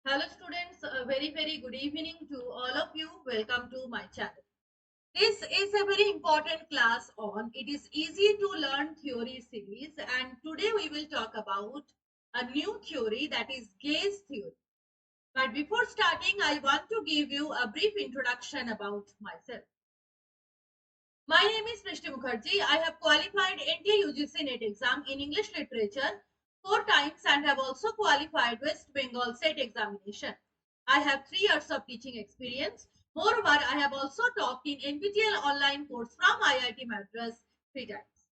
Hello students, a very good evening to all of you. Welcome to my channel. This is a very important class on it is easy to learn theory series, and today we will talk about a new theory, that is gaze theory. But before starting, I want to give you a brief introduction about myself. My name is Prishti Mukherjee. I have qualified NTA UGC NET exam in English literature 4 times and have also qualified West Bengal state examination. I have 3 years of teaching experience. Moreover, I have also taught in NPTEL online course from IIT Madras 3 times.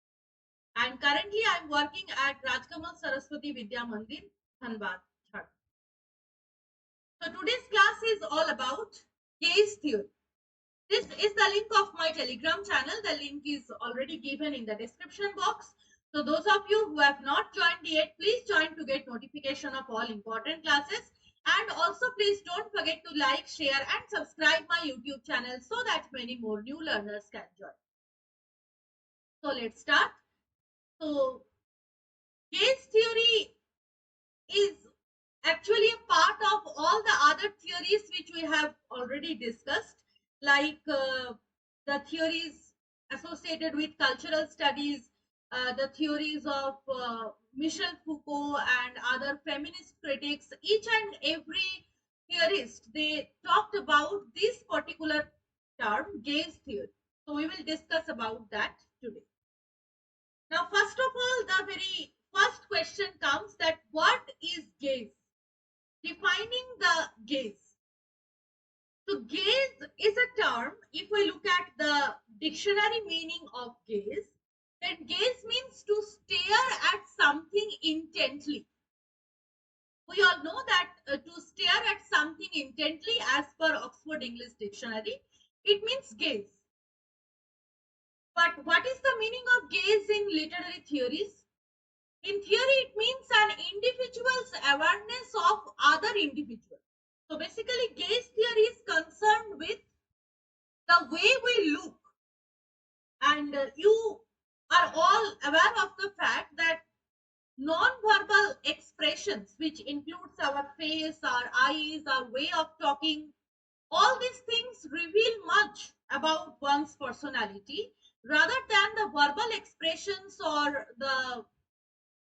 And currently I am working at Rajkamal Saraswati Vidya Mandir, Dhanbad, Jharkhand. So today's class is all about gaze theory. This is the link of my Telegram channel. The link is already given in the description box. So those of you who have not joined yet, please join to get notification of all important classes. And also please don't forget to like, share and subscribe my YouTube channel so that many more new learners can join. So let's start. So gaze theory is actually a part of all the other theories which we have already discussed, like the theories associated with cultural studies, the theories of Michel Foucault and other feminist critics. Each and every theorist, they talked about this particular term, gaze theory. So we will discuss about that today. Now, first of all, the very first question comes that what is gaze? Defining the gaze. So gaze is a term, if we look at the dictionary meaning of gaze, then gaze means to stare at something intently. We all know that to stare at something intently, as per Oxford English Dictionary, it means gaze. But what is the meaning of gaze in literary theories? In theory, it means an individual's awareness of other individuals. So basically, gaze theory is concerned with the way we look, and you are all aware of the fact that non-verbal expressions, which includes our face, our eyes, our way of talking, all these things reveal much about one's personality rather than the verbal expressions or the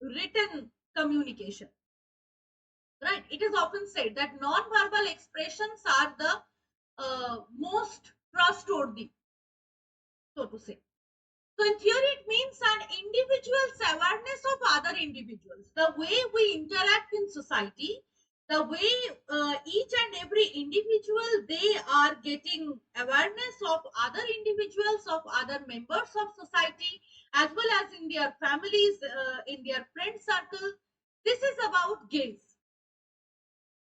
written communication. Right? It is often said that non-verbal expressions are the most trustworthy, so to say. So in theory, it means an individual's awareness of other individuals, the way we interact in society, the way each and every individual, they are getting awareness of other individuals, of other members of society, as well as in their families, in their friend circle. This is about gaze.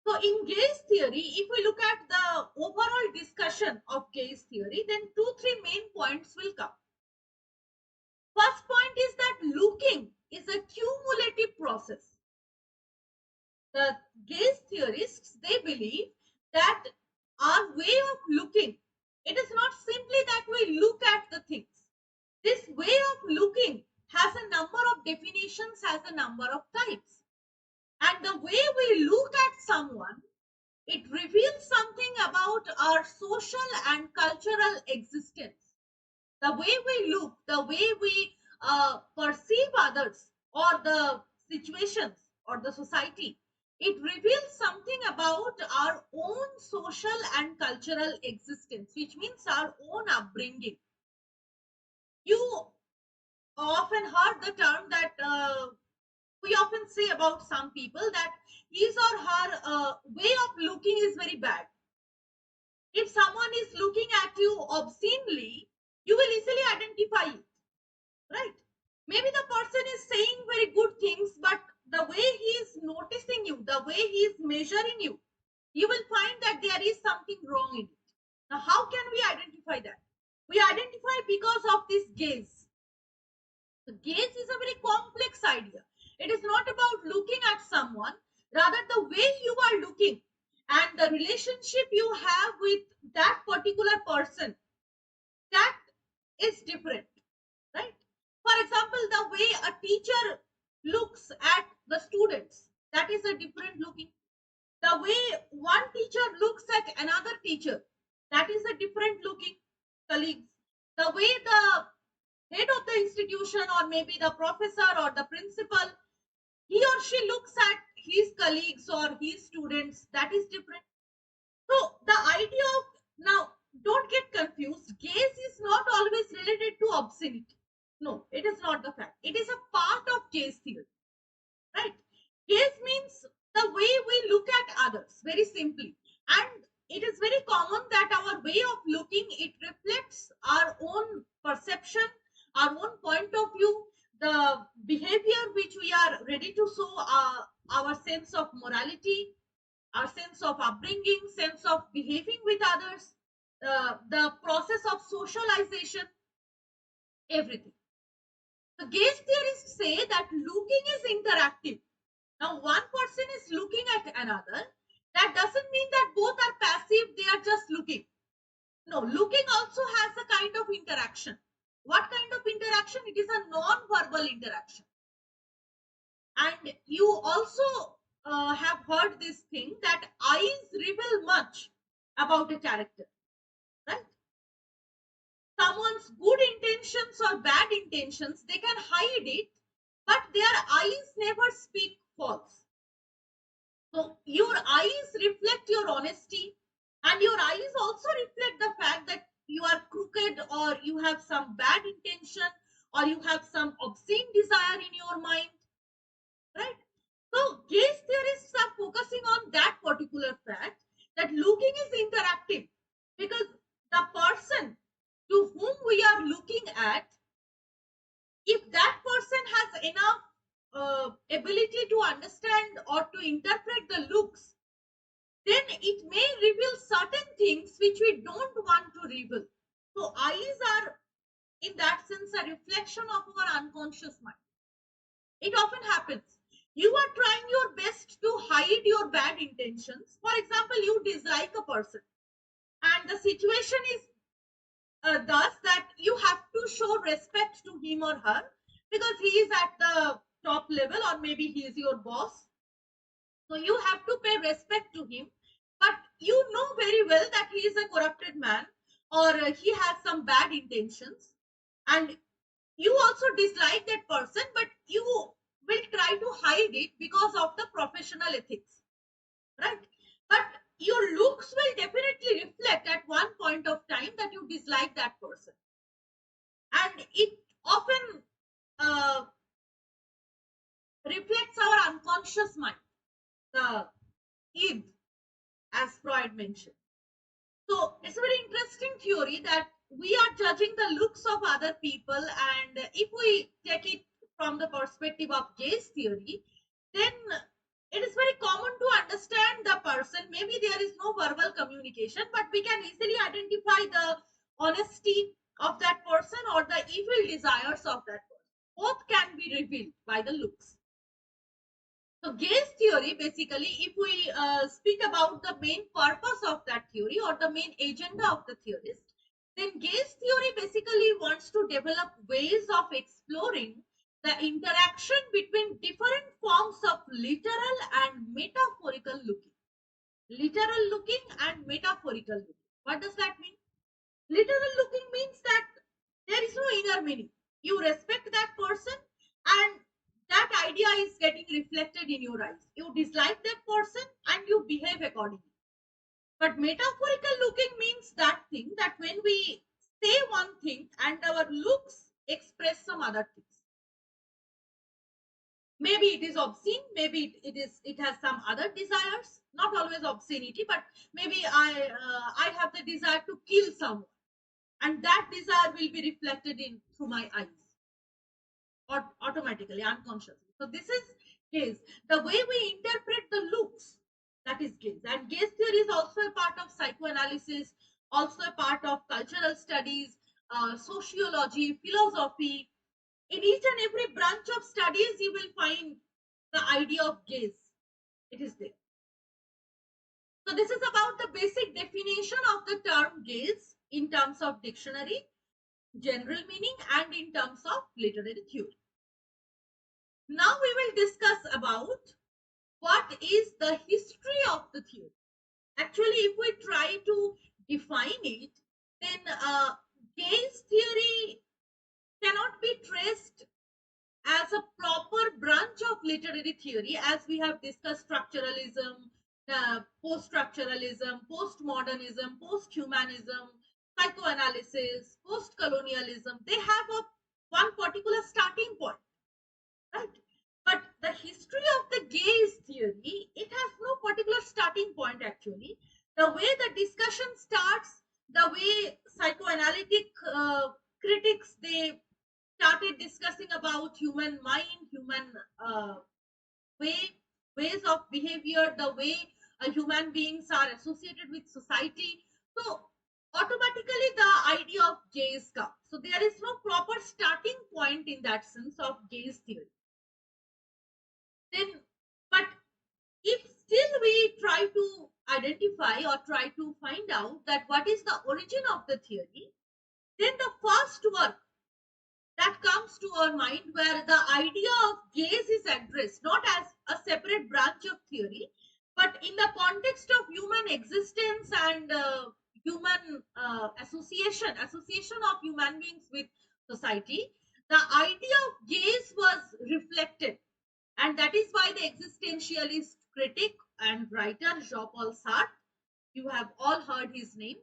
So in gaze theory, if we look at the overall discussion of gaze theory, then three main points will come. First point is that looking is a cumulative process. The gaze theorists, they believe that our way of looking, it is not simply that we look at the things. This way of looking has a number of definitions, has a number of types. And the way we look at someone, it reveals something about our social and cultural existence. The way we look, the way we perceive others or the situations or the society, it reveals something about our own social and cultural existence, which means our own upbringing. You often heard the term that we often say about some people that his or her way of looking is very bad. If someone is looking at you obscenely, you will easily identify it, right? Maybe the person is saying very good things, but the way he is noticing you, the way he is measuring you, you will find that there is something wrong in it. Now, how can we identify that? We identify because of this gaze. The gaze is a very complex idea. It is not about looking at someone, rather the way you are looking and the relationship you have with that particular person, that is different, right? For example, the way a teacher looks at the students, that is a different looking. The way one teacher looks at another teacher, that is a different looking colleagues. The way the head of the institution, or maybe the professor or the principal, he or she looks at his colleagues or his students, that is different. So the idea of, now don't get confused, gaze is not always related to obscenity. No, it is not the fact. It is a part of gaze theory, right? Gaze means the way we look at others, very simply. And it is very common that our way of looking, it reflects our own perception, our own point of view, the behavior which we are ready to show, our sense of morality, our sense of upbringing, sense of behaving with others, the process of socialization, everything. The gaze theorists say that looking is interactive. Now, one person is looking at another. That doesn't mean that both are passive, they are just looking. No, looking also has a kind of interaction. What kind of interaction? It is a non-verbal interaction. And you also have heard this thing that eyes reveal much about a character, right? Someone's good intentions or bad intentions, they can hide it, but their eyes never speak false. So your eyes reflect your honesty, and your eyes also reflect the fact that you are crooked, or you have some bad intention, or you have some obscene desire in your mind, right? So gaze theorists are focusing on that particular fact, that looking is interactive, because the person to whom we are looking at, if that person has enough ability to understand or to interpret the looks, then it may reveal certain things which we don't want to reveal. So eyes are, in that sense, a reflection of our unconscious mind. It often happens. You are trying your best to hide your bad intentions. For example, you dislike a person, and the situation is thus that you have to show respect to him or her because he is at the top level, or maybe he is your boss. So you have to pay respect to him, but you know very well that he is a corrupted man, or he has some bad intentions, and you also dislike that person, but you will try to hide it because of the professional ethics, right? But your looks will definitely reflect at one point of time that you dislike that person, and it often uh, reflects our unconscious mind, the id, as Freud mentioned. So it's a very interesting theory that we are judging the looks of other people, and if we take it from the perspective of gaze theory, then it is very common to understand the person. Maybe there is no verbal communication, but we can easily identify the honesty of that person or the evil desires of that person. Both can be revealed by the looks. So gaze theory, basically, if we speak about the main purpose of that theory or the main agenda of the theorist, then gaze theory basically wants to develop ways of exploring the interaction between different forms of literal and metaphorical looking. Literal looking and metaphorical looking. What does that mean? Literal looking means that there is no inner meaning. You respect that person, and that idea is getting reflected in your eyes. You dislike that person and you behave accordingly. But metaphorical looking means that thing that when we say one thing and our looks express some other things. Maybe it is obscene, maybe it has some other desires, not always obscenity, but maybe I have the desire to kill someone, and that desire will be reflected in through my eyes, or automatically, unconsciously. So this is gaze, the way we interpret the looks, that is gaze. And gaze theory is also a part of psychoanalysis, also a part of cultural studies, sociology, philosophy. In each and every branch of studies you will find the idea of gaze, it is there. So this is about the basic definition of the term gaze in terms of dictionary, general meaning, and in terms of literary theory. Now we will discuss about what is the history of the theory. Actually, if we try to define it, then Gay's theory cannot be traced as a proper branch of literary theory, as we have discussed structuralism, post-structuralism, post-modernism, post-humanism, psychoanalysis, post-colonialism. They have a one particular starting point, right? But the history of the gaze theory, it has no particular starting point actually. The way the discussion starts, the way psychoanalytic critics, they started discussing about human mind, human way, ways of behavior, the way human beings are associated with society. So automatically the idea of gaze comes. So there is no proper starting point in that sense of gaze theory. Then, but if still we try to identify or try to find out that what is the origin of the theory, then the first work that comes to our mind where the idea of gaze is addressed not as a separate branch of theory, but in the context of human existence and human association of human beings with society, the idea of gaze was reflected. And that is why the existentialist critic and writer Jean-Paul Sartre, you have all heard his name,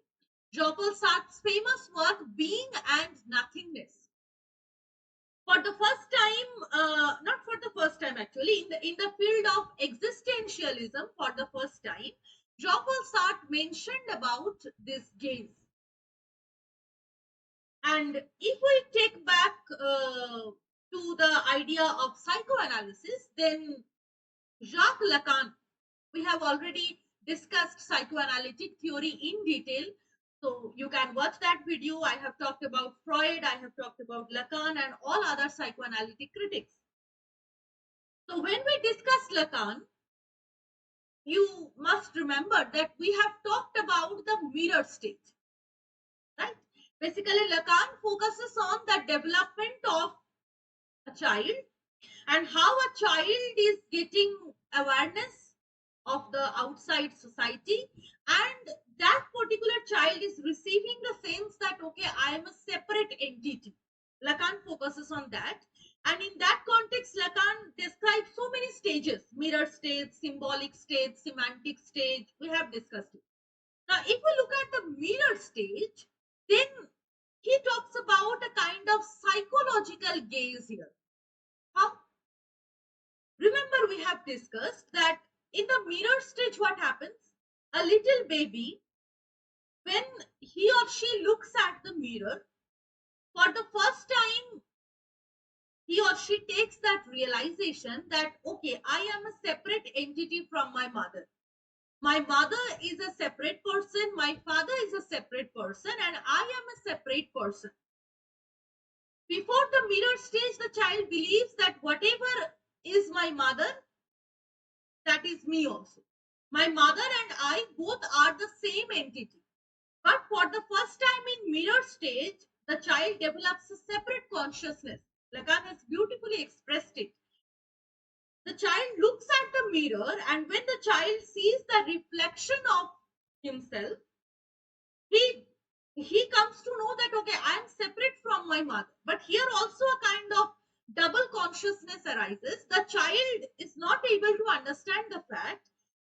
Jean-Paul Sartre's famous work Being and Nothingness. For the first time, not for the first time actually, in the field of existentialism, for the first time, Jean-Paul Sartre mentioned about this gaze. And if we take back to the idea of psychoanalysis, then Jacques Lacan, we have already discussed psychoanalytic theory in detail. So you can watch that video. I have talked about Freud, I have talked about Lacan and all other psychoanalytic critics. So when we discuss Lacan, you must remember that we have talked about the mirror state, right? Basically, Lacan focuses on the development of a child and how a child is getting awareness of the outside society, and that particular child is receiving the sense that okay, I am a separate entity. Lacan focuses on that, and in that context Lacan describes so many stages: mirror stage, symbolic stage, semantic stage. We have discussed it. Now if we look at the mirror stage, then he talks about a kind of psychological gaze here. How? Remember, we have discussed that in the mirror stage, what happens? A little baby, when he or she looks at the mirror, for the first time, he or she takes that realization that, okay, I am a separate entity from my mother. My mother is a separate person, my father is a separate person, and I am a separate person. Before the mirror stage, the child believes that whatever is my mother, that is me also. My mother and I both are the same entity. But for the first time in mirror stage, the child develops a separate consciousness. Lacan has beautifully expressed it. The child looks at the mirror, and when the child sees the reflection of himself, he he comes to know that okay, I am separate from my mother. But here also a kind of double consciousness arises. The child is not able to understand the fact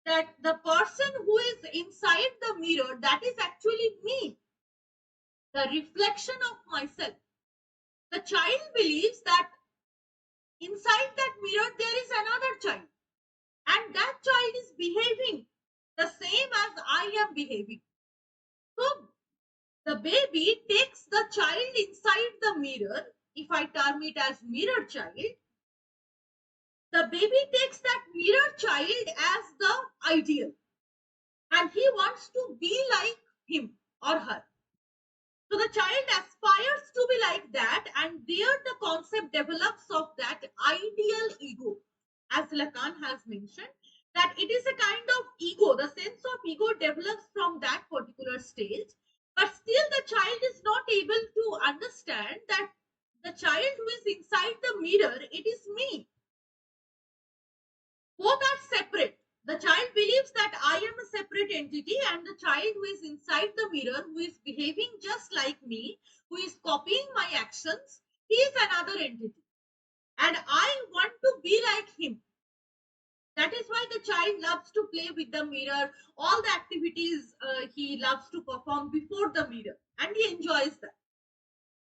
that the person who is inside the mirror, that is actually me, the reflection of myself. The child believes that inside that mirror there is another child, and that child is behaving the same as I am behaving. So the baby takes the child inside the mirror. If I term it as mirror child, the baby takes that mirror child as the ideal, and he wants to be like him or her. So the child aspires to be like that, and there the concept develops of that ideal ego, as Lacan has mentioned, that it is a kind of ego. The sense of ego develops from that particular stage, but still the child is not able to understand that the child who is inside the mirror, it is me. Both are separate. The child believes that I am a separate entity, and the child who is inside the mirror, who is behaving just like me, who is copying my actions, he is another entity. And I want to be like him. That is why the child loves to play with the mirror, all the activities he loves to perform before the mirror, and he enjoys that.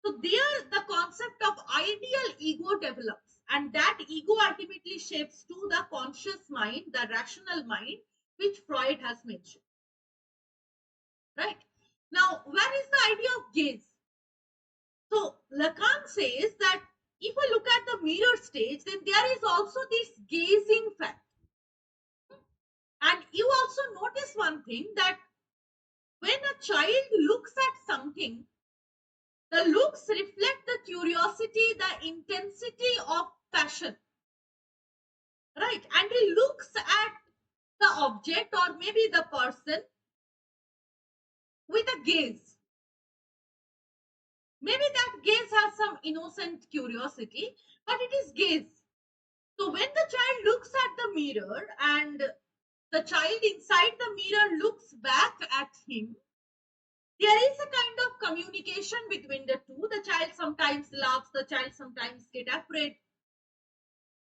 So there the concept of ideal ego develops, and that ego ultimately shapes to the conscious mind, the rational mind, which Freud has mentioned. Right? Now, where is the idea of gaze? So Lacan says that if we look at the mirror stage, then there is also this gazing fact. And you also notice one thing, that when a child looks at something, the looks reflect the curiosity, the intensity of passion, right? And he looks at the object or maybe the person with a gaze. Maybe that gaze has some innocent curiosity, but it is gaze. So when the child looks at the mirror and the child inside the mirror looks back at him, there is a kind of communication between the two. The child sometimes laughs, the child sometimes get afraid.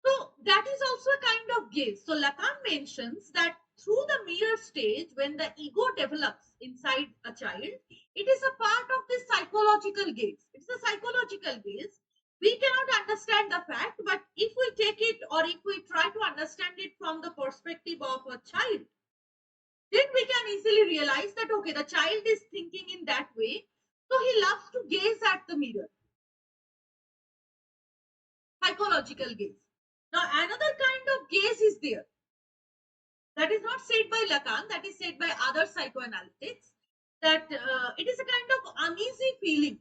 So that is also a kind of gaze. So Lacan mentions that through the mirror stage, when the ego develops inside a child, it is a part of this psychological gaze. It's a psychological gaze. We cannot understand the fact, but if we take it or if we try to understand it from the perspective of a child, then we can easily realize that, okay, the child is thinking in that way. So he loves to gaze at the mirror. Psychological gaze. Now, another kind of gaze is there. That is not said by Lacan, that is said by other psychoanalytics, that it is a kind of uneasy feeling.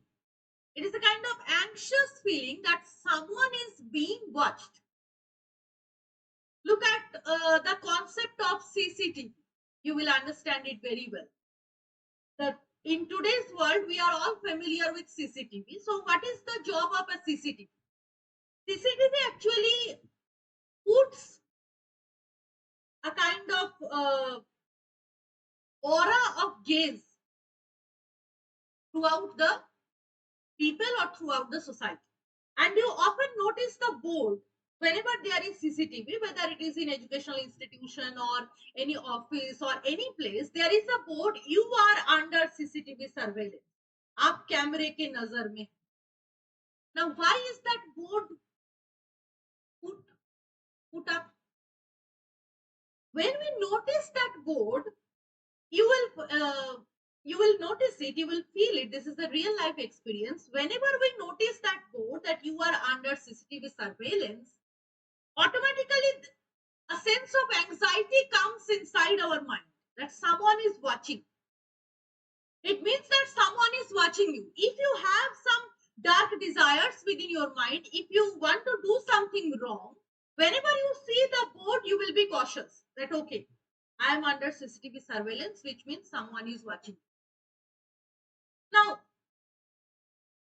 It is a kind of anxious feeling that someone is being watched. Look at the concept of CCTV. You will understand it very well. That in today's world, we are all familiar with CCTV. So what is the job of a CCTV? CCTV actually puts a kind of aura of gaze throughout the people or throughout the society. And you often notice the board whenever there is CCTV, whether it is in educational institution or any office or any place, there is a board, you are under CCTV surveillance. आप कैमरे के नजर में. Now, why is that board put, put up? When we notice that board, you will notice it, you will feel it. This is a real life experience. Whenever we notice that board, that you are under CCTV surveillance, automatically a sense of anxiety comes inside our mind, that someone is watching. It means that someone is watching you. If you have some dark desires within your mind, if you want to do something wrong, whenever you see the board, you will be cautious that, okay, I am under CCTV surveillance, which means someone is watching. Now,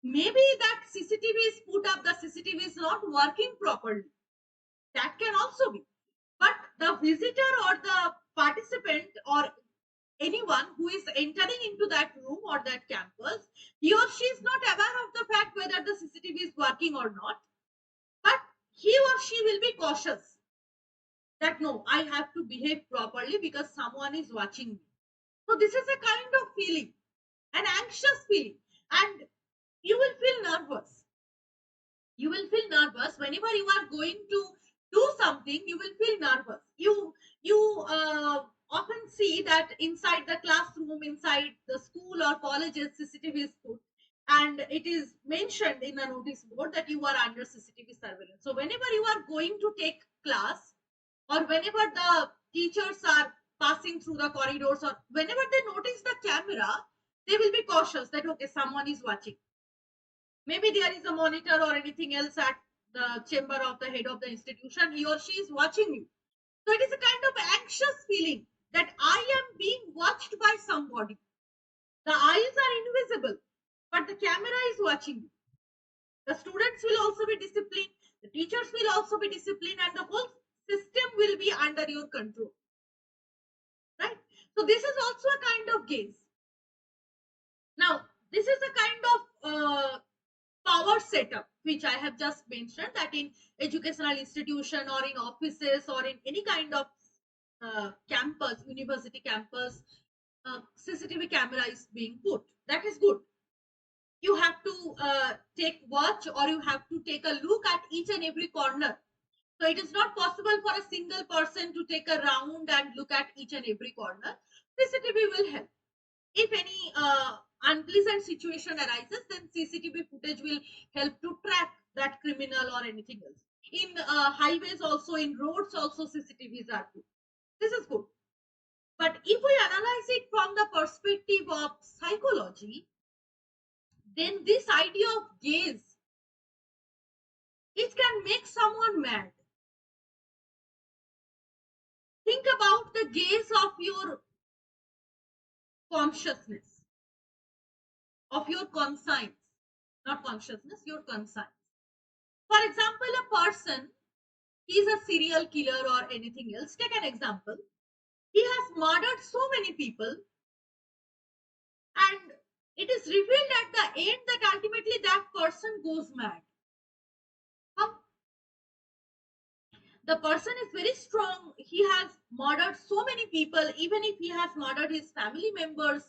maybe that CCTV is put up, the CCTV is not working properly. That can also be. But the visitor or the participant or anyone who is entering into that room or that campus, he or she is not aware of the fact whether the CCTV is working or not. But he or she will be cautious that, no, I have to behave properly because someone is watching me. So this is a kind of feeling, an anxious feeling, and you will feel nervous. You will feel nervous whenever you are going to do something. You will feel nervous. You often see that inside the classroom, inside the school or colleges, CCTV is put, and it is mentioned in a notice board that you are under CCTV surveillance. So whenever you are going to take class, or whenever the teachers are passing through the corridors, or whenever they notice the camera, they will be cautious that, okay, someone is watching. Maybe there is a monitor or anything else at the chamber of the head of the institution. He or she is watching you. So it is a kind of anxious feeling that I am being watched by somebody. The eyes are invisible, but the camera is watching you. The students will also be disciplined. The teachers will also be disciplined, and the whole system will be under your control, right? So this is also a kind of gaze. Now, this is a kind of power setup which I have just mentioned, that in educational institution or in offices or in any kind of campus, university campus, CCTV camera is being put. That is good. You have to take watch, or you have to take a look at each and every corner. So it is not possible for a single person to take a round and look at each and every corner. CCTV will help. If any unpleasant situation arises, then CCTV footage will help to track that criminal or anything else. In highways also, in roads also, CCTVs are good. This is good. But if we analyze it from the perspective of psychology, then this idea of gaze, it can make someone mad. Think about the gaze of your consciousness, of your conscience, not consciousness, your conscience. For example, a person, he is a serial killer or anything else. Take an example. He has murdered so many people, and it is revealed at the end that ultimately that person goes mad. How? The person is very strong. He has murdered so many people, even if he has murdered his family members.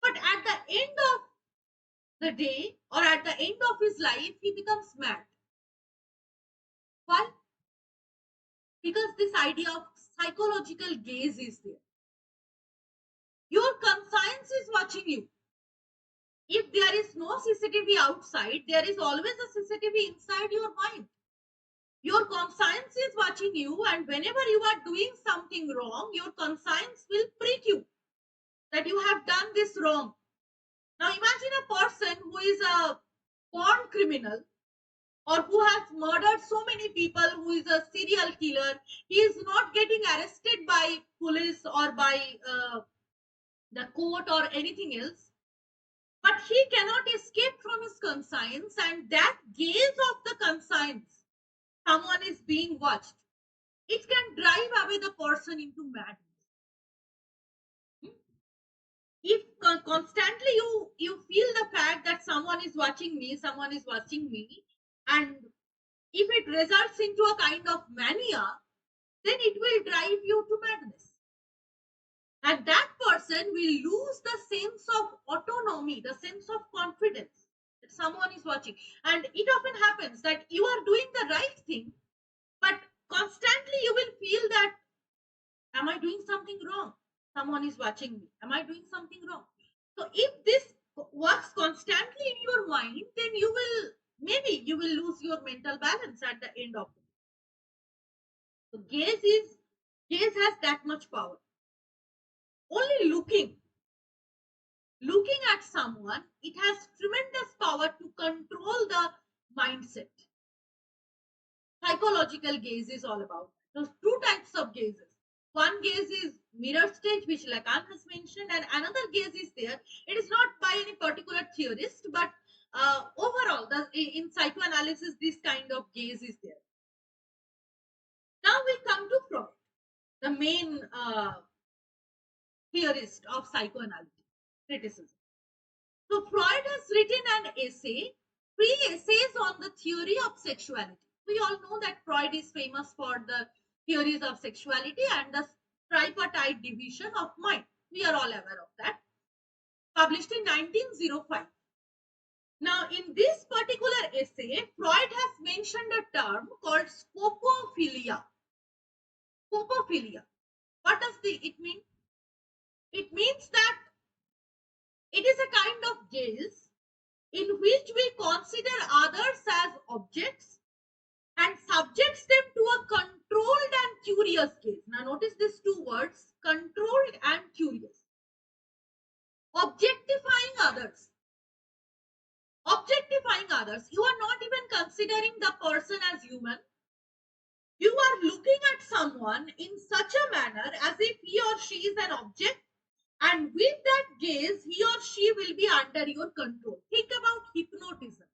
But at the end of the day, or at the end of his life, he becomes mad. Why? Because this idea of psychological gaze is there. Your conscience is watching you. If there is no CCTV outside, there is always a CCTV inside your mind. Your conscience is watching you, and whenever you are doing something wrong, your conscience will prick you that you have done this wrong. Now imagine a person who is a born criminal, or who has murdered so many people, who is a serial killer. He is not getting arrested by police or by the court or anything else, but he cannot escape from his conscience, and that gaze of the conscience, someone is being watched, it can drive away the person into madness. If constantly you feel the fact that someone is watching me, and if it results into a kind of mania, then it will drive you to madness. And that person will lose the sense of autonomy, the sense of confidence that someone is watching. And it often happens that you are doing the right thing, but constantly you will feel that, am I doing something wrong? Someone is watching me. Am I doing something wrong? So if this works constantly in your mind, then maybe you will lose your mental balance at the end of it. So gaze has that much power. Only looking at someone, it has tremendous power to control the mindset. Psychological gaze is all about that. So two types of gazes. One gaze is mirror stage, which Lacan has mentioned, and another gaze is there. It is not by any particular theorist, but overall, in psychoanalysis, this kind of gaze is there. Now we come to Freud, the main theorist of psychoanalytic criticism. So Freud has written an essay, 3 essays on the theory of sexuality. We all know that Freud is famous for the theories of sexuality and the tripartite division of mind. We are all aware of that. Published in 1905. Now, in this particular essay, Freud has mentioned a term called scopophilia. Scopophilia. What does it mean? It means that it is a kind of gaze in which we consider others as objects and subjects them to a controlled and curious gaze. Now notice these two words, controlled and curious. Objectifying others. Objectifying others. You are not even considering the person as human. You are looking at someone in such a manner as if he or she is an object, and with that gaze, he or she will be under your control. Think about hypnotism.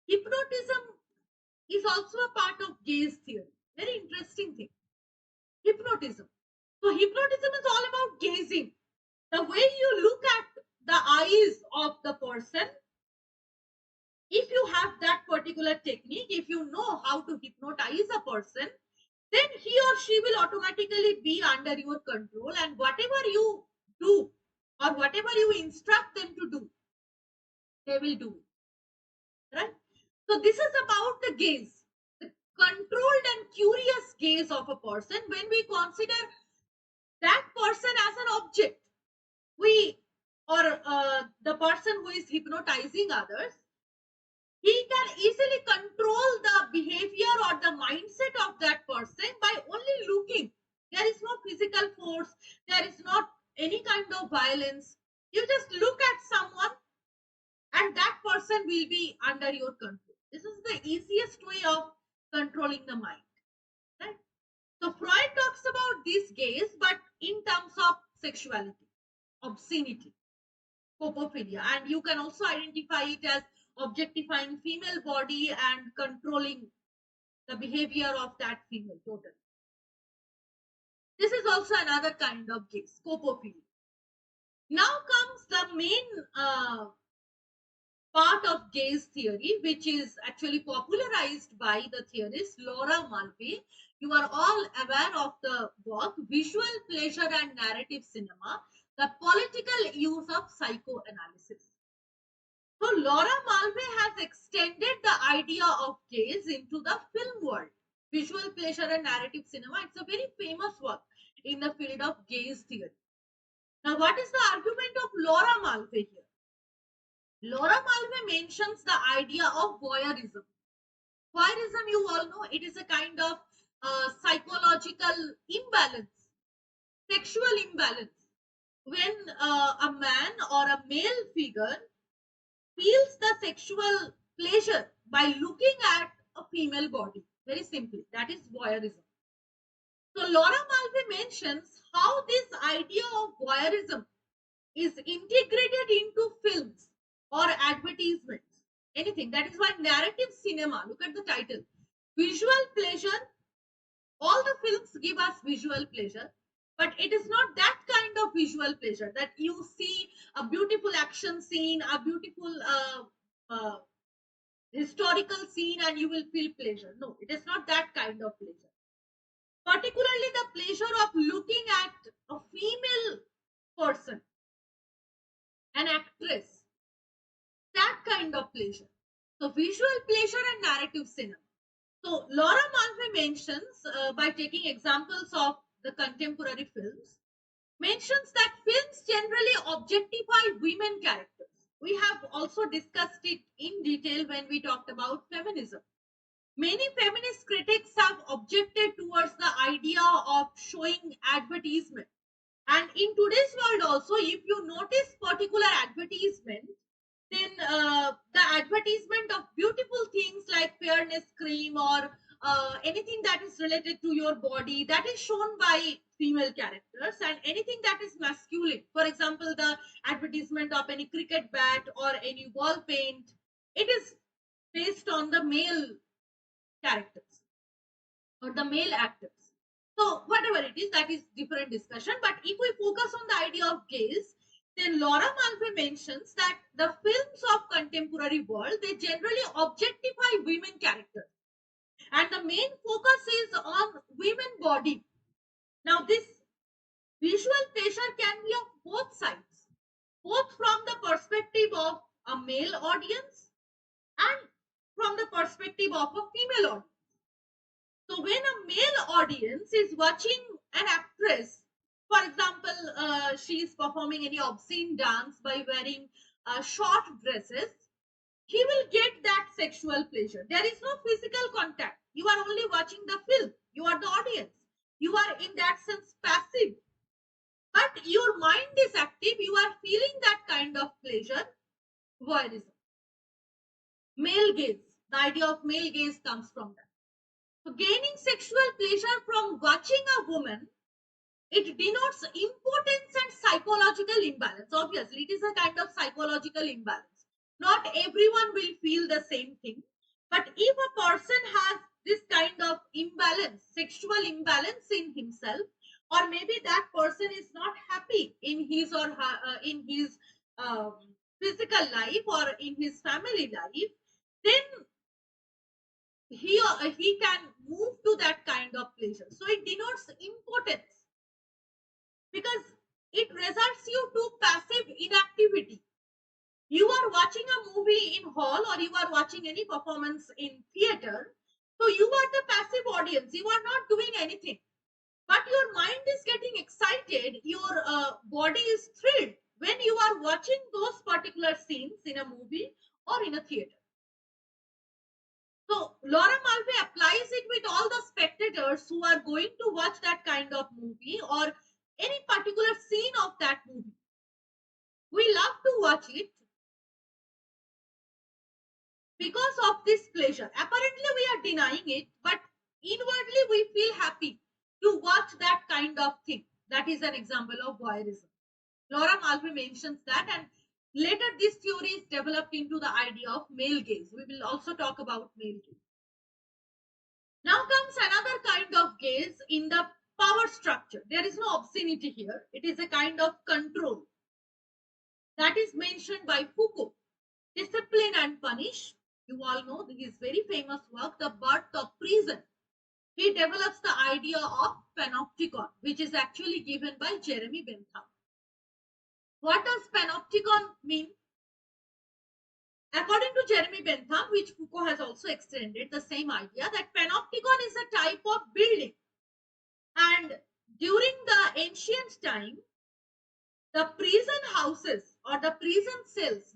Hypnotism is also a part of gaze theory. Very interesting thing. Hypnotism. So hypnotism is all about gazing. The way you look at the eyes of the person, if you have that particular technique, if you know how to hypnotize a person, then he or she will automatically be under your control, and whatever you do or whatever you instruct them to do, they will do it. Right? So this is about the gaze, the controlled and curious gaze of a person. When we consider that person as an object, we or the person who is hypnotizing others, he can easily control the behavior or the mindset of that person by only looking. There is no physical force, there is not any kind of violence. You just look at someone and that person will be under your control. This is the easiest way of controlling the mind. Right? So Freud talks about this gaze, but in terms of sexuality, obscenity, copophilia, and you can also identify it as objectifying female body and controlling the behavior of that female totally. This is also another kind of gaze, copophilia. Now comes the main part of gaze theory, which is actually popularized by the theorist Laura Mulvey. You are all aware of the work Visual Pleasure and Narrative Cinema, the political use of psychoanalysis. So Laura Mulvey has extended the idea of gaze into the film world. Visual Pleasure and Narrative Cinema, it's a very famous work in the field of gaze theory. Now, what is the argument of Laura Mulvey here? Laura Mulvey mentions the idea of voyeurism. Voyeurism, you all know, it is a kind of psychological imbalance, sexual imbalance. When a man or a male figure feels the sexual pleasure by looking at a female body, very simply, that is voyeurism. So Laura Mulvey mentions how this idea of voyeurism is integrated into films or advertisements, anything. That is why narrative cinema, look at the title, visual pleasure. All the films give us visual pleasure, but it is not that kind of visual pleasure that you see a beautiful action scene, a beautiful historical scene, and you will feel pleasure. No, it is not that kind of pleasure. Particularly the pleasure of looking at a female person, an actress, that kind of pleasure. So visual pleasure and narrative cinema. So Laura Mulvey mentions, by taking examples of the contemporary films, mentions that films generally objectify women characters. We have also discussed it in detail when we talked about feminism. Many feminist critics have objected towards the idea of showing advertisement. And in today's world also, if you notice particular advertisement, then the advertisement of beautiful things like fairness cream or anything that is related to your body, that is shown by female characters, and anything that is masculine, for example the advertisement of any cricket bat or any wall paint, it is based on the male characters or the male actors. So whatever it is, that is different discussion. But if we focus on the idea of gaze, then Laura Mulvey mentions that the films of contemporary world, they generally objectify women characters, and the main focus is on women body. Now this visual pleasure can be of both sides, both from the perspective of a male audience and from the perspective of a female audience. So when a male audience is watching an actress, for example, she is performing any obscene dance by wearing short dresses, he will get that sexual pleasure. There is no physical contact. You are only watching the film. You are the audience. You are in that sense passive. But your mind is active. You are feeling that kind of pleasure. Voyeurism. Male gaze. The idea of male gaze comes from that. So gaining sexual pleasure from watching a woman, it denotes impotence and psychological imbalance. Obviously, it is a kind of psychological imbalance. Not everyone will feel the same thing. But if a person has this kind of imbalance, sexual imbalance in himself, or maybe that person is not happy in his or her, in his physical life or in his family life, then he can move to that kind of pleasure. So it denotes impotence because it results you to passive inactivity. You are watching a movie in hall or you are watching any performance in theater, so you are the passive audience, you are not doing anything, but your mind is getting excited, your body is thrilled when you are watching those particular scenes in a movie or in a theater. So Laura Mulvey applies it with all the spectators who are going to watch that kind of movie or any particular scene of that movie. We love to watch it because of this pleasure. Apparently, we are denying it, but inwardly we feel happy to watch that kind of thing. That is an example of voyeurism. Laura Mulvey mentions that, and later this theory is developed into the idea of male gaze. We will also talk about male gaze. Now comes another kind of gaze in the power structure. There is no obscenity here. It is a kind of control that is mentioned by Foucault. Discipline and Punish. You all know his very famous work, The Birth of Prison. He develops the idea of panopticon, which is actually given by Jeremy Bentham. What does panopticon mean? According to Jeremy Bentham, which Foucault has also extended the same idea, that panopticon is a type of building. And during the ancient time, the prison houses or the prison cells,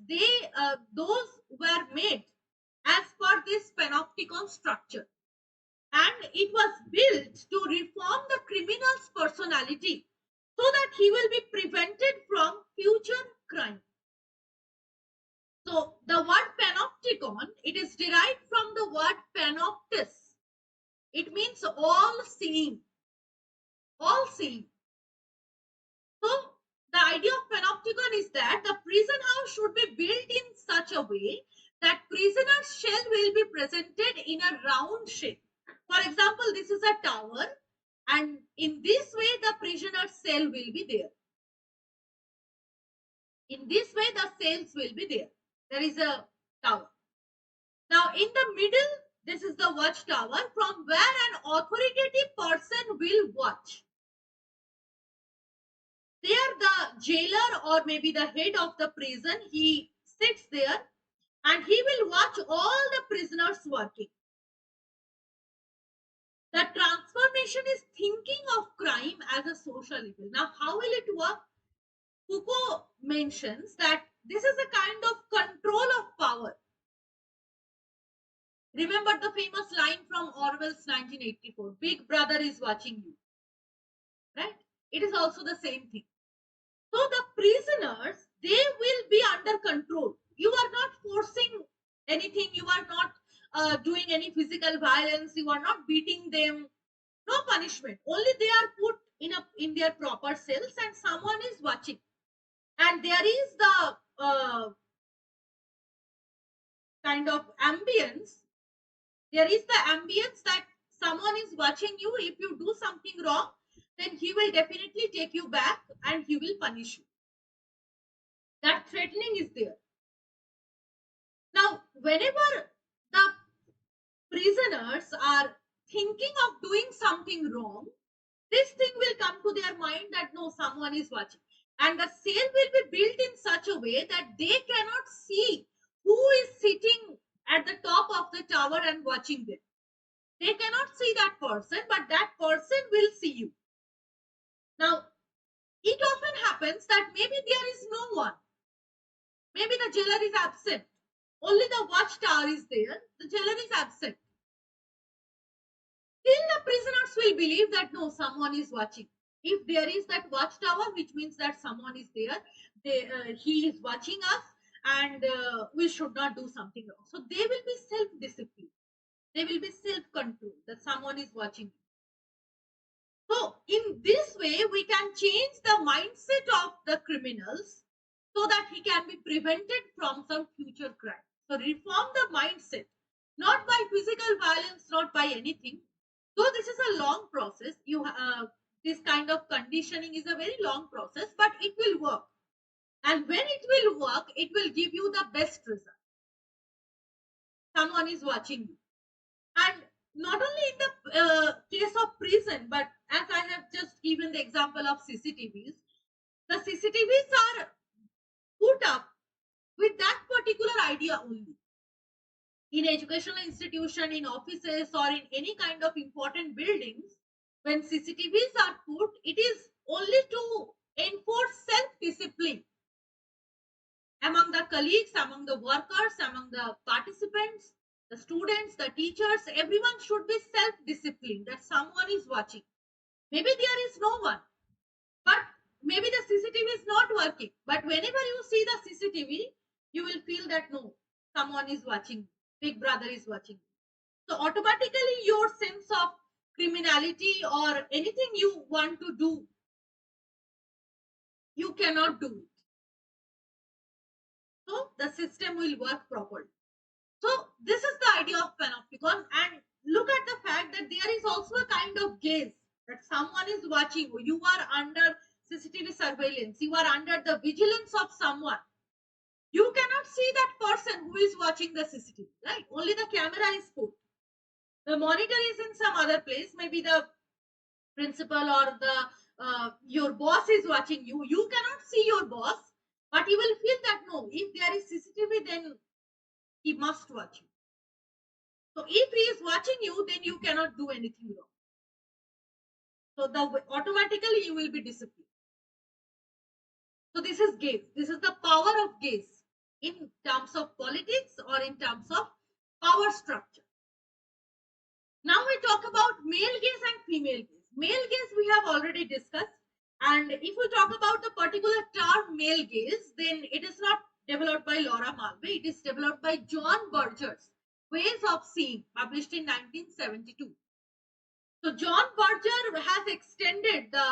those were made as per this panopticon structure, and it was built to reform the criminal's personality so that he will be prevented from future crime. So the word panopticon, it is derived from the word panoptis. It means all seeing, all seeing. So the idea of panopticon is that the prison house should be built in such a way that prisoner's shell will be presented in a round shape. For example, this is a tower, and in this way the prisoner's cell will be there. In this way the cells will be there. There is a tower. Now in the middle, this is the watchtower from where an authoritative person will watch. There the jailer or maybe the head of the prison, he sits there and he will watch all the prisoners working. The transformation is thinking of crime as a social evil. Now, how will it work? Foucault mentions that this is a kind of control of power. Remember the famous line from Orwell's 1984, Big Brother is watching you. Right? It is also the same thing. So the prisoners, they will be under control. You are not forcing anything. You are not doing any physical violence. You are not beating them. No punishment. Only they are put in their proper cells, and someone is watching. And there is the kind of ambience. There is the ambience that someone is watching you. If you do something wrong, then he will definitely take you back and he will punish you. That threatening is there. Now, whenever the prisoners are thinking of doing something wrong, this thing will come to their mind that no, someone is watching. And the cell will be built in such a way that they cannot see who is sitting at the top of the tower and watching them. They cannot see that person, but that person will see you. Now, it often happens that maybe there is no one. Maybe the jailer is absent. Only the watchtower is there. The jailer is absent. Still, the prisoners will believe that no, someone is watching. If there is that watchtower, which means that someone is there, he is watching us, and we should not do something wrong. So they will be self-disciplined. They will be self-controlled that someone is watching. So in this way, we can change the mindset of the criminals so that he can be prevented from some future crime. So reform the mindset. not by physical violence, not by anything. Though this is a long process, this kind of conditioning is a very long process, but it will work. And when it will work, it will give you the best result. Someone is watching you. And not only in the case of prison, but as I have just given the example of CCTVs, the CCTVs are put up with that particular idea only. In educational institution, in offices, or in any kind of important buildings, when CCTVs are put, it is only to enforce self-discipline among the colleagues, among the workers, among the participants, the students, the teachers. Everyone should be self-disciplined that someone is watching. Maybe there is no one, but maybe the CCTV is not working. But whenever you see the CCTV, you will feel that no, someone is watching. Big brother is watching. So automatically your sense of criminality or anything you want to do, you cannot do it. So the system will work properly. So this is the idea of panopticon, and look at the fact that there is also a kind of gaze that someone is watching you. You are under CCTV surveillance. You are under the vigilance of someone. You cannot see that person who is watching the CCTV, right? Only the camera is put. The monitor is in some other place. Maybe the principal or the your boss is watching you. You cannot see your boss, but you will feel that no, if there is CCTV, then he must watch you. So if he is watching you, then you cannot do anything wrong. So automatically you will be disciplined. So this is gaze. This is the power of gaze in terms of politics or in terms of power structure. Now we talk about male gaze and female gaze. Male gaze we have already discussed. And if we talk about the particular term male gaze, then it is not developed by Laura Mulvey. It is developed by John Berger's Ways of Seeing, published in 1972. So John Berger has extended the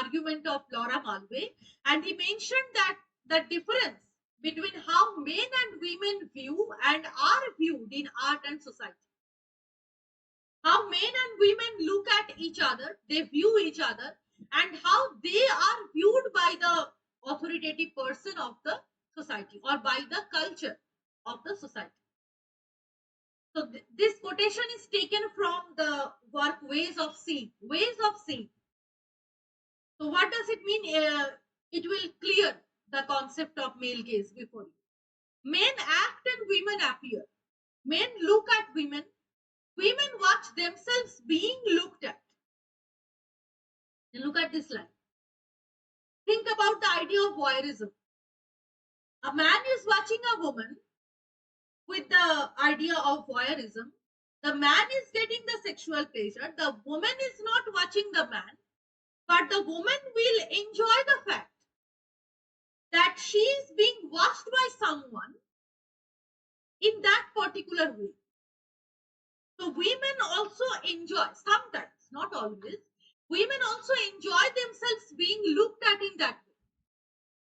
argument of Laura Mulvey, and he mentioned that the difference between how men and women view and are viewed in art and society. How men and women look at each other, they view each other, and how they are viewed by the authoritative person of the society or by the culture of the society. So this quotation is taken from the work Ways of Seeing. Ways of Seeing. So what does it mean? It will clear the concept of male gaze before you. Men act and women appear. Men look at women. Women watch themselves being looked at. And look at this line. Think about the idea of voyeurism. A man is watching a woman with the idea of voyeurism. The man is getting the sexual pleasure. The woman is not watching the man, but the woman will enjoy the fact that she is being watched by someone in that particular way. So women also enjoy, sometimes, not always, women also enjoy themselves being looked at in that way.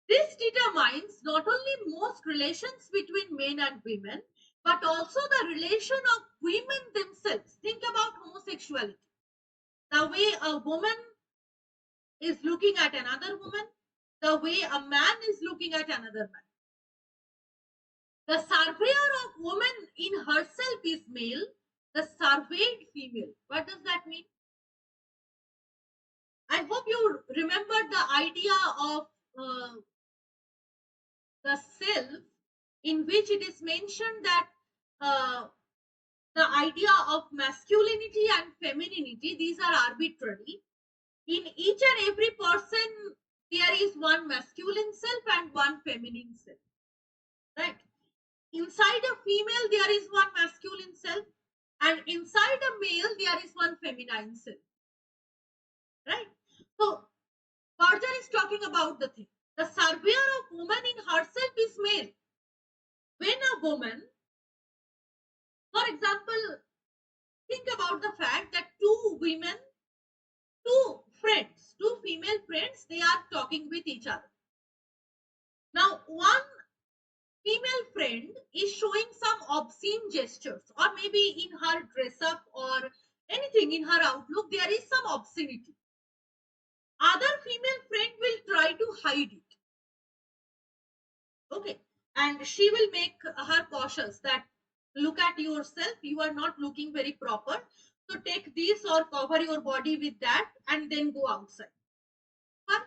This determines not only most relations between men and women, but also the relation of women themselves. Think about homosexuality. The way a woman is looking at another woman, the way a man is looking at another man. The surveyor of woman in herself is male, the surveyed female. What does that mean? I hope you remember the idea of the self, in which it is mentioned that uh, the idea of masculinity and femininity, these are arbitrary. In each and every person, there is one masculine self and one feminine self. Right? Inside a female, there is one masculine self, and inside a male, there is one feminine self. Right? So, Berger is talking about the thing. The surveyor of woman in herself is male. When a woman, for example, think about the fact that two women, two friends, two female friends, they are talking with each other. Now, one female friend is showing some obscene gestures, or maybe in her dress up or anything in her outlook, there is some obscenity. Other female friend will try to hide it. Okay. And she will make her cautious that look at yourself, you are not looking very proper. So take this or cover your body with that and then go outside. But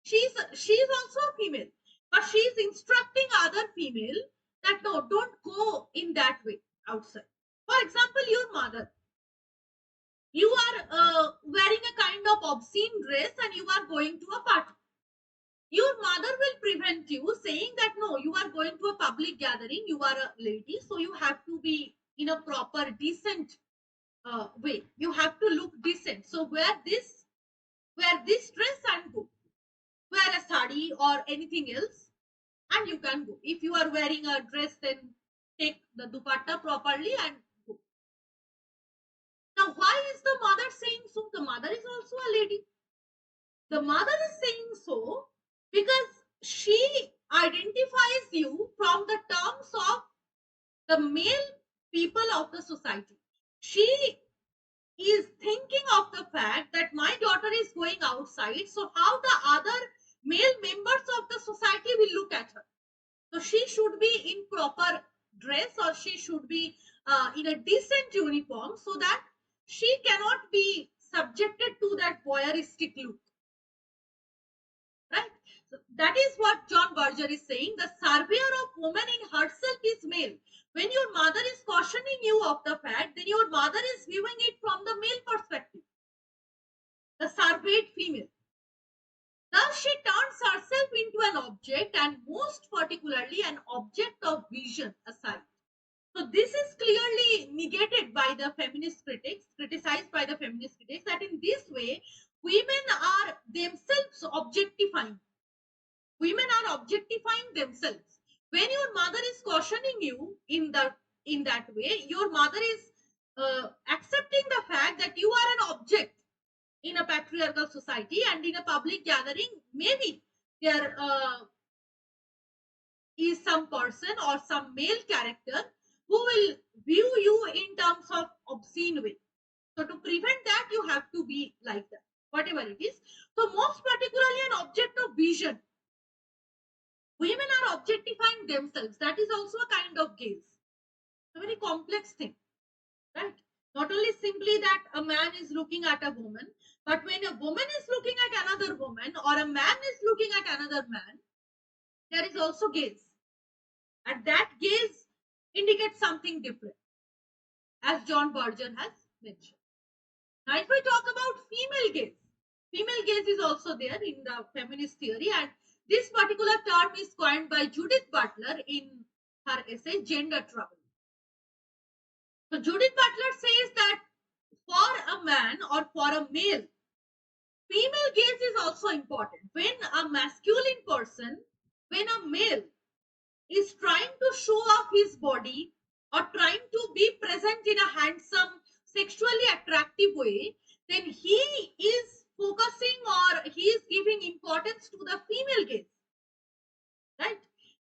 she's also a female, but she's instructing other female that no, don't go in that way outside. For example, your mother, you are wearing a kind of obscene dress and you are going to a party. Your mother will prevent you, saying that no, you are going to a public gathering, you are a lady, so you have to be in a proper decent way, you have to look decent, so wear this dress and go, wear a sari or anything else and you can go. If you are wearing a dress, then take the dupatta properly and go. Now why is the mother saying so? The mother is also a lady. The mother is saying so because she identifies you from the terms of the male people of the society. She is thinking of the fact that my daughter is going outside, so how the other male members of the society will look at her. So she should be in proper dress, or she should be in a decent uniform, so that she cannot be subjected to that voyeuristic look. Right? So that is what John Berger is saying. The surveyor of woman in herself is male. When your mother is cautioning you of the fact, then your mother is viewing it from the male perspective, the surveyed female. Thus, she turns herself into an object, and most particularly an object of vision aside. So this is clearly negated by the feminist critics, criticized by the feminist critics, that in this way, women are themselves objectifying. Women are objectifying themselves. When your mother is cautioning you in that way, your mother is accepting the fact that you are an object in a patriarchal society, and in a public gathering, maybe there is some person or some male character who will view you in terms of obscene way. So to prevent that, you have to be like that, whatever it is. So most particularly an object of vision. Women are objectifying themselves. That is also a kind of gaze. A very complex thing, right? Not only simply that a man is looking at a woman, but when a woman is looking at another woman, or a man is looking at another man, there is also gaze. And that gaze indicates something different, as John Berger has mentioned. Now, if we talk about female gaze is also there in the feminist theory, and this particular term is coined by Judith Butler in her essay Gender Trouble. So Judith Butler says that for a man or for a male, female gaze is also important. When a masculine person, when a male is trying to show off his body or trying to be present in a handsome, sexually attractive way, then he is focusing, or he is giving importance to the female gaze. Right?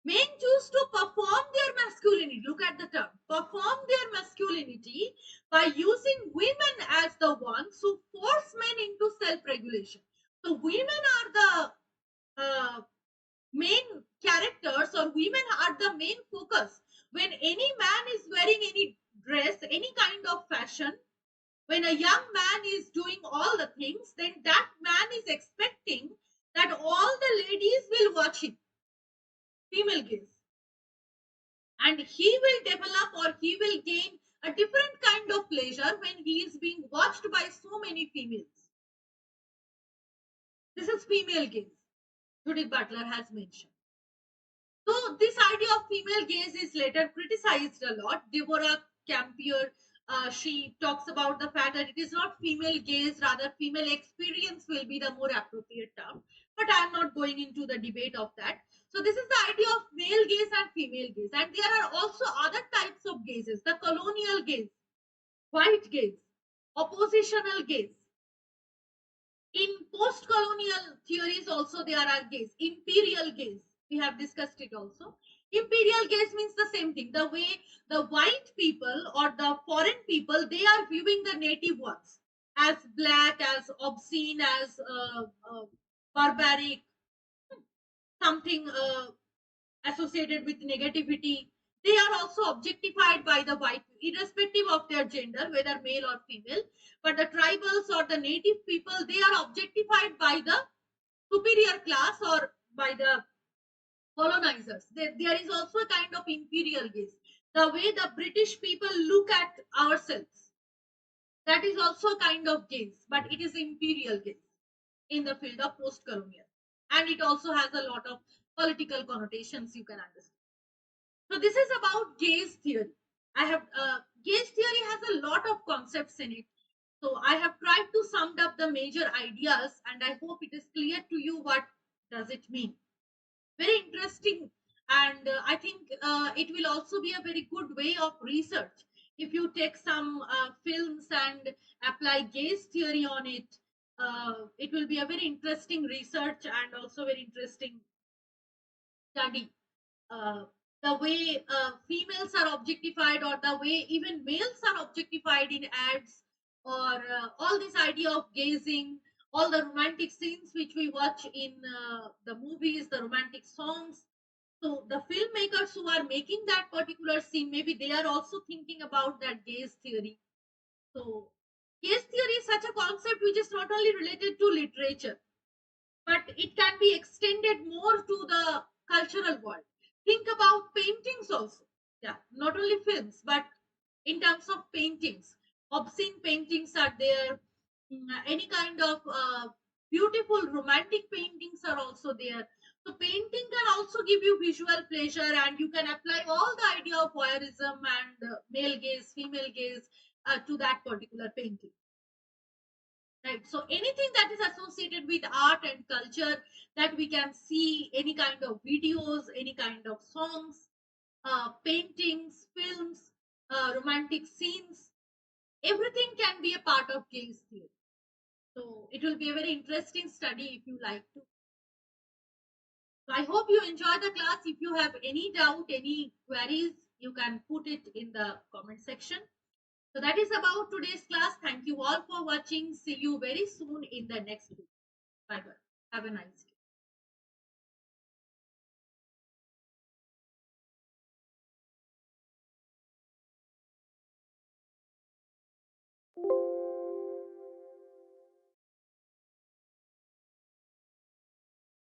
Men choose to perform their masculinity. Look at the term. Perform their masculinity by using women as the ones who force men into self-regulation. So women are the main characters, or women are the main focus. When any man is wearing any dress, any kind of fashion, when a young man is doing all the things, then that man is expecting that all the ladies will watch him. Female gaze. And he will develop, or he will gain a different kind of pleasure when he is being watched by so many females. This is female gaze, Judith Butler has mentioned. So this idea of female gaze is later criticized a lot. Deborah Campier, she talks about the fact that it is not female gaze, rather female experience will be the more appropriate term. But I am not going into the debate of that. So this is the idea of male gaze and female gaze. And there are also other types of gazes: the colonial gaze, white gaze, oppositional gaze. In post-colonial theories also there are gaze, imperial gaze. We have discussed it also. Imperial gaze means the same thing. The way the white people or the foreign people, they are viewing the native ones as black, as obscene, as barbaric, something associated with negativity. They are also objectified by the white, irrespective of their gender, whether male or female. But the tribals or the native people, they are objectified by the superior class or by the colonizers. There is also a kind of imperial gaze. The way the British people look at ourselves, that is also a kind of gaze, but it is imperial gaze in the field of post colonial. And it also has a lot of political connotations, you can understand. So this is about gaze theory. I have Gaze theory has a lot of concepts in it. So I have tried to sum up the major ideas, and I hope it is clear to you what does it mean. Very interesting, and I think it will also be a very good way of research if you take some films and apply gaze theory on it. It will be a very interesting research and also very interesting study. uh, the way females are objectified, or the way even males are objectified in ads, or all this idea of gazing, all the romantic scenes which we watch in the movies, the romantic songs. So the filmmakers who are making that particular scene, maybe they are also thinking about that gaze theory. So gaze theory is such a concept which is not only related to literature, but it can be extended more to the cultural world. Think about paintings also. Yeah, not only films, but in terms of paintings, obscene paintings are there. Any kind of beautiful romantic paintings are also there. So painting can also give you visual pleasure, and you can apply all the idea of voyeurism and male gaze, female gaze to that particular painting. Right. So anything that is associated with art and culture, that we can see, any kind of videos, any kind of songs, paintings, films, romantic scenes, everything can be a part of gaze theory. So it will be a very interesting study if you like to. So I hope you enjoy the class. If you have any doubt, any queries, you can put it in the comment section. So that is about today's class. Thank you all for watching. See you very soon in the next video. Bye bye. Have a nice day.